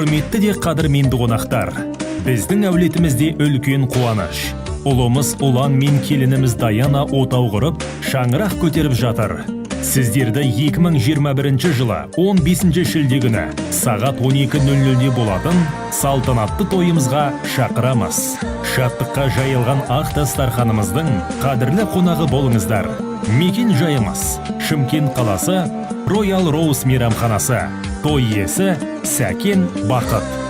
Құрметті де қадірменді қонақтар, біздің әулетімізде үлкен қуаныш. Ұлымыз Ұлан мен келініміз Даяна отау құрып, шаңырақ көтеріп жатыр. Сіздерді 2021 жылы 15 шілде күні сағат 12:00-де болатын салтанатты тойымызға шақырамыз. Шаттыққа жайылған ақ дастарханымыздың қадірлі қонағы болыңыздар. Мекен жайымыз Шымкент қаласы, Royal Rose мейрамханасы. Той иесі Сәкен Бақыт.